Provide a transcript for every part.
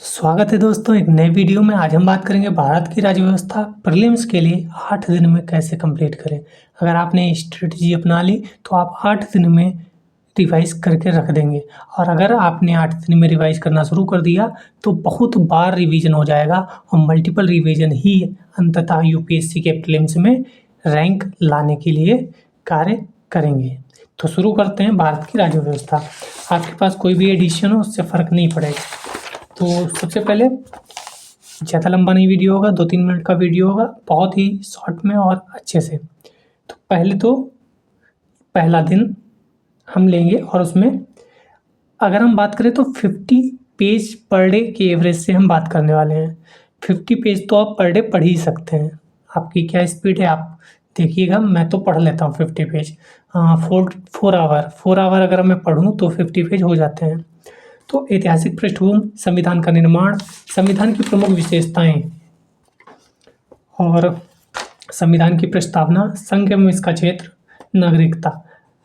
स्वागत है दोस्तों एक नए वीडियो में। आज हम बात करेंगे भारत की राज्य व्यवस्था प्रीलिम्स के लिए 8 दिन में कैसे कंप्लीट करें। अगर आपने स्ट्रेटजी अपना ली तो आप 8 दिन में रिवाइज करके रख देंगे, और अगर आपने 8 दिन में रिवाइज करना शुरू कर दिया तो बहुत बार रिवीजन हो जाएगा और मल्टीपल रिवीजन ही अंततः यूपीएससी के प्रीलिम्स में रैंक लाने के लिए कार्य करेंगे। तो शुरू करते हैं। भारत की राज्य व्यवस्था, आपके पास कोई भी एडिशन हो उससे फ़र्क नहीं पड़ेगा। तो सबसे पहले ज़्यादा लंबा नहीं वीडियो होगा, 2-3 मिनट का वीडियो होगा, बहुत ही शॉर्ट में और अच्छे से। तो पहला दिन हम लेंगे और उसमें अगर हम बात करें तो 50 पेज पर डे के एवरेज से हम बात करने वाले हैं। 50 पेज तो आप पर डे पढ़ ही सकते हैं। आपकी क्या स्पीड है आप देखिएगा, मैं तो पढ़ लेता हूँ 50 पेज। 4 आवर अगर मैं पढ़ूँ तो 50 पेज हो जाते हैं। तो ऐतिहासिक पृष्ठभूमि, संविधान का निर्माण, संविधान की प्रमुख विशेषताएं और संविधान की प्रस्तावना, संघ एवं इसका क्षेत्र, नागरिकता,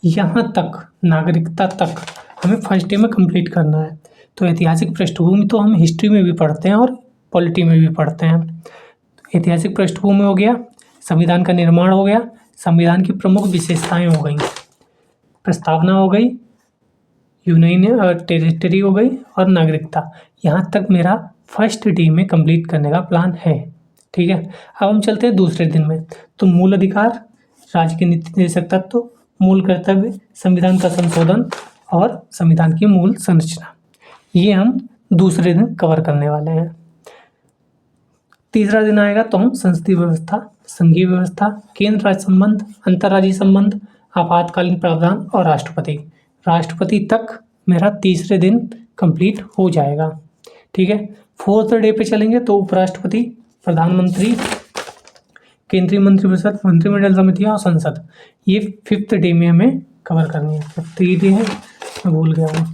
यहाँ तक नागरिकता तक हमें फर्स्ट डे में कंप्लीट करना है। तो ऐतिहासिक पृष्ठभूमि तो हम हिस्ट्री में भी पढ़ते हैं और पॉलिटी में भी पढ़ते हैं। ऐतिहासिक पृष्ठभूमि हो गया, संविधान का निर्माण हो गया, संविधान की प्रमुख विशेषताएं हो गई, प्रस्तावना हो गई, यूनियन टेरिटरी हो गई और नागरिकता। यहाँ तक मेरा फर्स्ट डे में कंप्लीट करने का प्लान है। ठीक है, अब हम चलते हैं दूसरे दिन में। तो मूल अधिकार, राज्य के नीति निर्देशक तत्व, मूल कर्तव्य, संविधान का संशोधन और संविधान की मूल संरचना, ये हम दूसरे दिन कवर करने वाले हैं। तीसरा दिन आएगा तो हम संसदीय व्यवस्था, संघीय व्यवस्था, केंद्र राज्य संबंध, अंतर्राज्यीय संबंध, आपातकालीन प्रावधान और राष्ट्रपति तक मेरा तीसरे दिन कंप्लीट हो जाएगा। ठीक है, फोर्थ डे पे चलेंगे तो उपराष्ट्रपति, प्रधानमंत्री, केंद्रीय मंत्रिपरिषद, मंत्रिमंडल समितियां और संसद, ये फिफ्थ डे में हमें कवर करनी है। फिफ्थ डे है, मैं भूल गया हूँ।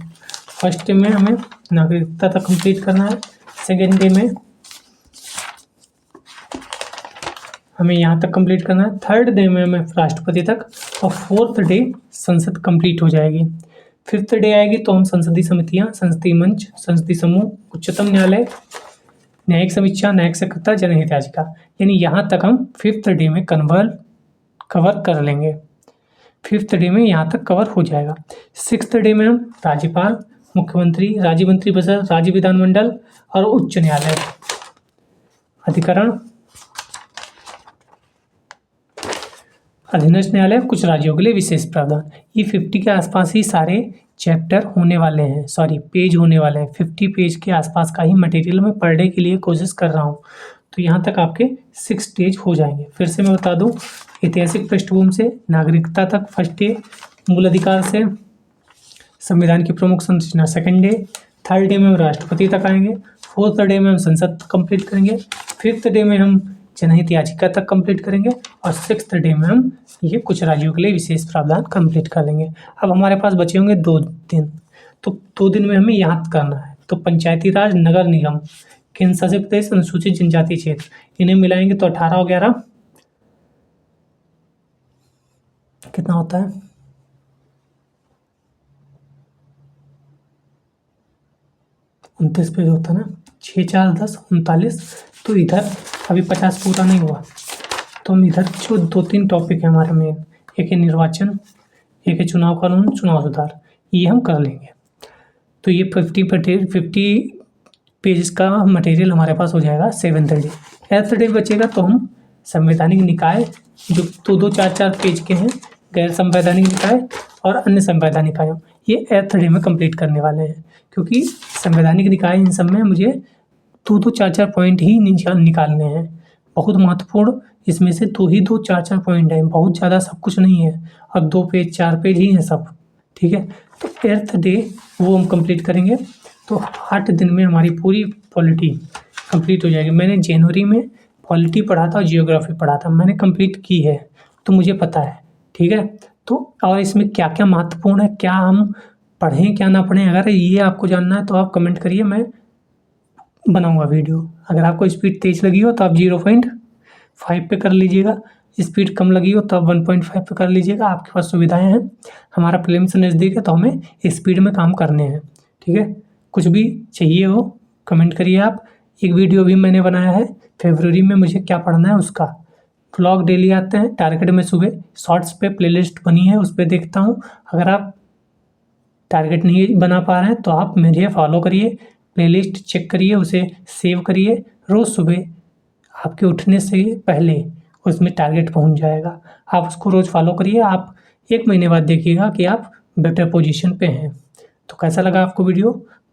फर्स्ट डे में हमें नागरिकता तक कंप्लीट करना है, सेकेंड डे में हमें यहाँ तक कंप्लीट करना है, थर्ड डे में हमें राष्ट्रपति तक, और फोर्थ डे संसद कंप्लीट हो जाएगी। फिफ्थ डे आएगी तो हम संसदीय समितियाँ, संसदीय मंच, संसदीय समूह, उच्चतम न्यायालय, न्यायिक समीक्षा, न्यायिक सकृत्ता, जनहित याचिका, यानी यहाँ तक हम फिफ्थ डे में कवर कर लेंगे। फिफ्थ डे में यहाँ तक कवर हो जाएगा। सिक्स्थ डे में हम राज्यपाल, मुख्यमंत्री, राज्य मंत्रिपरिषद, राज्य विधानमंडल और उच्च न्यायालय, अधिकरण, अधीनस्थ न्यायालय, कुछ राज्यों के लिए विशेष प्रावधान, ये 50 के आसपास ही सारे चैप्टर होने वाले हैं, पेज होने वाले हैं। 50 पेज के आसपास का ही मटेरियल मैं पर डे के लिए कोशिश कर रहा हूँ। तो यहाँ तक आपके 6 पेज हो जाएंगे। फिर से मैं बता दूँ, ऐतिहासिक पृष्ठभूमि से नागरिकता तक फर्स्ट डे, मूल अधिकार से संविधान की प्रमुख संरचना सेकेंड डे, थर्ड डे में हम राष्ट्रपति तक आएंगे, फोर्थ डे में हम संसद कंप्लीट करेंगे, फिफ्थ डे में हम जनहित याचिका तक कंप्लीट करेंगे और सिक्स्थ डे में हम ये कुछ राज्यों के लिए विशेष प्रावधान कंप्लीट कर लेंगे। अब हमारे पास बचे होंगे 2 दिन। तो 2 दिन में हमें याद करना है। तो पंचायती राज, नगर निगम, केंद्र शासित प्रदेश, अनुसूचित जनजाति क्षेत्र, इन्हें मिलाएंगे तो 18 और 11 कितना होता है, 29 पेज होता है ना, 6 4 10 39। तो इधर अभी 50 पूरा नहीं हुआ, तो हम इधर जो 2-3 टॉपिक है हमारे मेन, एक है निर्वाचन, एक है चुनाव कानून, चुनाव सुधार, ये हम कर लेंगे। तो ये 50 पेजेस का मटेरियल हमारे पास हो जाएगा 7th डे। 8th डे बचेगा तो हम संवैधानिक निकाय, जो 2-2 4-4 पेज के हैं, गैर संवैधानिक निकाय और अन्य संवैधानिक आयोग, ये 8th डे में कंप्लीट करने वाले हैं। क्योंकि संवैधानिक निकाय, इन सब में मुझे 2-2 4-4 पॉइंट ही निकालने हैं, बहुत महत्वपूर्ण। इसमें से 2 4-4 पॉइंट हैं, बहुत ज़्यादा सब कुछ नहीं है, और 2 पेज 4 पेज ही हैं सब। ठीक है, तो 8th डे वो हम कंप्लीट करेंगे। तो 8 दिन में हमारी पूरी पॉलिटी कंप्लीट हो जाएगी। मैंने जनवरी में पॉलिटी पढ़ा था और जियोग्राफी पढ़ा था, मैंने कंप्लीट की है, तो मुझे पता है। ठीक है, तो और इसमें क्या क्या महत्वपूर्ण है, क्या हम पढ़ें क्या ना पढ़ें, अगर ये आपको जानना है तो आप कमेंट करिए, मैं बनाऊंगा वीडियो। अगर आपको स्पीड तेज़ लगी हो तो आप 0.5 पे कर लीजिएगा, स्पीड कम लगी हो तो आप 1.5 पे कर लीजिएगा, आपके पास सुविधाएं हैं। हमारा प्रीलिम्स नज़दीक है तो हमें स्पीड में काम करने हैं। ठीक है, कुछ भी चाहिए हो कमेंट करिए आप। एक वीडियो भी मैंने बनाया है फरवरी में मुझे क्या पढ़ना है उसका। व्लॉग डेली आते हैं, टारगेट में सुबह शॉर्ट्स पे प्लेलिस्ट बनी है उस पे देखता हूँ। अगर आप टारगेट नहीं बना पा रहे हैं तो आप मुझे फॉलो करिए, प्लेलिस्ट चेक करिए, उसे सेव करिए। रोज़ सुबह आपके उठने से पहले उसमें टारगेट पहुंच जाएगा। आप उसको रोज़ फॉलो करिए। आप 1 महीने बाद देखिएगा कि आप बेटर पोजीशन पे हैं। तो कैसा लगा आपको वीडियो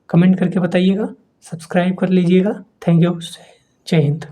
कमेंट करके बताइएगा, सब्सक्राइब कर लीजिएगा। Thank you. जय हिंद।